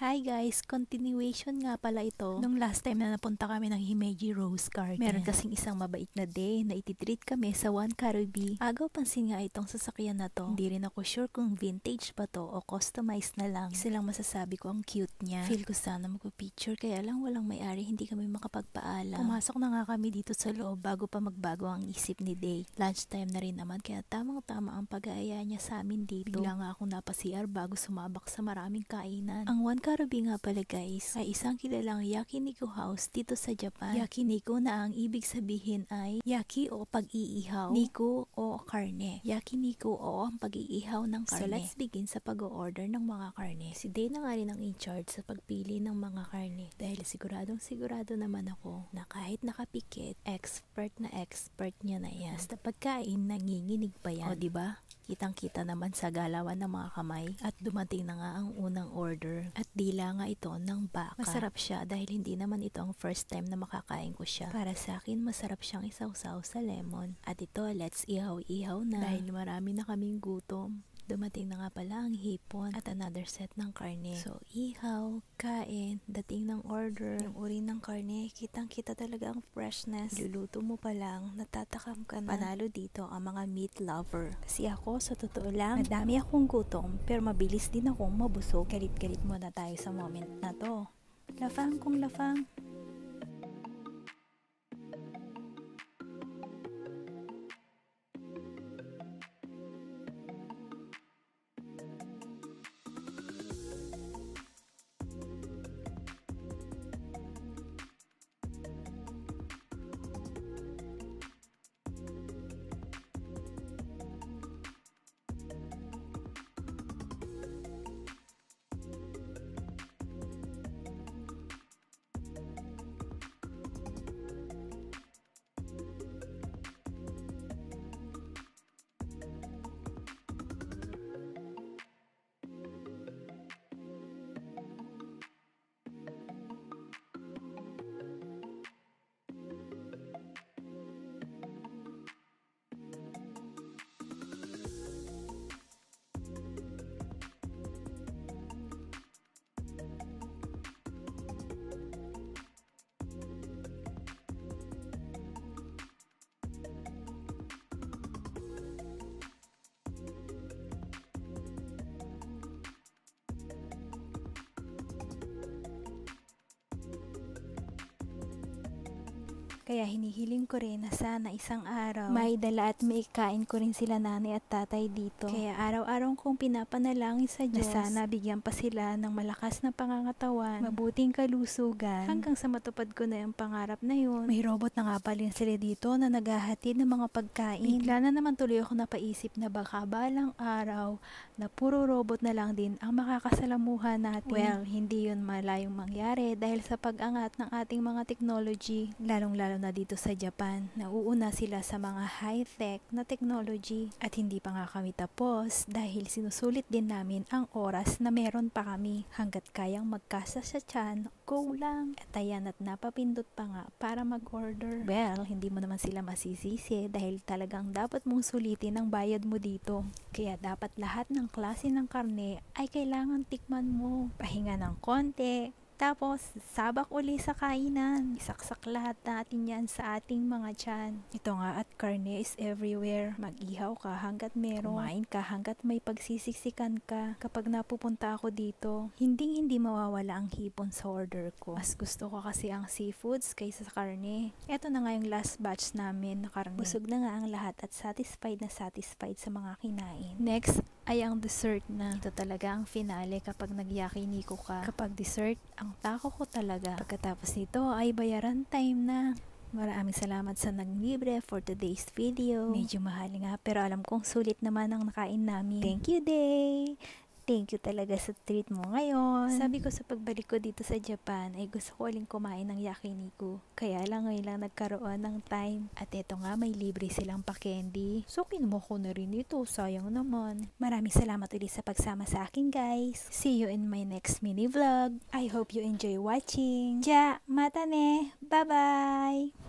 Hi guys, continuation nga pala ito. Nung last time na napunta kami ng Himeji Rose Garden, meron kasing isang mabait na day na ititreat kami sa One Karubi. Agaw pansin nga itong sasakyan na to. Hindi rin ako sure kung vintage pa to o customized na lang. Isa lang masasabi ko, ang cute niya. Feel ko sana magpa-picture, kaya lang walang may-ari, hindi kami makapagpaalam. Pumasok na nga kami dito sa loob bago pa magbago ang isip ni Day. Lunchtime na rin naman, kaya tamang-tama ang pag-aaya niya sa amin dito. Bigla nga akong napa-CR bago sumabak sa maraming kainan. Ang One Karubi nga pala guys, ay isang kilalang yakiniku house dito sa Japan. Yakiniku na ang ibig sabihin ay yaki o pag-iihaw, niku o karne. Yakiniku o ang pag-iihaw ng karne. So let's begin sa pag-order ng mga karne. Si Day na nga rin ang in-charge sa pagpili ng mga karne. Dahil sigurado naman ako na kahit nakapikit, expert niya na yan. Basta pagkain, nanginginig pa yan. O diba? Kitang-kita naman sa galawan ng mga kamay. At dumating na nga ang unang order. At dila nga ito ng baka. Masarap siya dahil hindi naman ito ang first time na makakain ko siya. Para sa akin, masarap siyang isawsaw sa lemon. At ito, let's ihaw-ihaw na. Dahil marami na kaming gutom. Dumating na nga pala ang hipon at another set ng karne. So, ihaw, kain, dating ng order. Yung uri ng karne, kitang-kita talaga ang freshness. Luluto mo pa lang, natatakam ka na. Panalo dito ang mga meat lover. Kasi ako, sa totoo lang, madami akong gutom, pero mabilis din akong mabusog. Galit-galit muna tayo sa moment na to. Lafang kung lafang. Kaya hinihiling ko rin na sana isang araw may dala at may kain ko rin sila nanay at tatay dito. Kaya araw-araw kong pinapanalangin sa Diyos na sana bigyan pa sila ng malakas na pangangatawan, mabuting kalusugan, hanggang sa matupad ko na yung pangarap na yun. May robot na nga pala sila dito na naghahatid ng mga pagkain. Bigla na naman tuloy ako napaisip na baka balang araw na puro robot na lang din ang makakasalamuhan natin. Well, hindi yun malayong mangyari dahil sa pag-angat ng ating mga technology, lalong-lalo na dito sa Japan, nauuna sila sa mga high-tech na technology. At hindi pa nga kami tapos dahil sinusulit din namin ang oras na meron pa kami. Hanggat kayang magkasa sa tiyan, go lang. At ayan, at napapindot pa nga para mag-order. Well, hindi mo naman sila masisisi dahil talagang dapat mong sulitin ang bayad mo dito. Kaya dapat lahat ng klase ng karne ay kailangan tikman mo. Pahinga ng konti. Tapos, sabak uli sa kainan. Isaksak lahat natin yan sa ating mga tiyan. Ito nga, at karne is everywhere. Mag-ihaw ka hanggat meron. Kumain ka hanggat may pagsisiksikan ka. Kapag napupunta ako dito, hindi mawawala ang hipon sa order ko. Mas gusto ko kasi ang seafoods kaysa sa karne. Ito na nga yung last batch namin na karne. Busog na nga ang lahat at satisfied sa mga kinain. Next ay ang dessert na. Ito talaga ang finale kapag nagyakiniko ka. Kapag dessert, ang tako ko talaga. Pagkatapos nito ay bayaran time na. Maraming salamat sa naglibre for today's video. Medyo mahal nga pero alam kong sulit naman ang nakain namin. Thank you, Day! Thank you talaga sa treat mo ngayon. Sabi ko sa pagbalik ko dito sa Japan ay gusto ko uling kumain ng yakiniku. Kaya lang ngayon lang nagkaroon ng time. At eto nga, may libre silang pa-candy. So kinuha ko na rin ito. Sayang naman. Maraming salamat ulit sa pagsama sa akin guys. See you in my next mini vlog. I hope you enjoy watching. Ja, mata ne! Bye bye!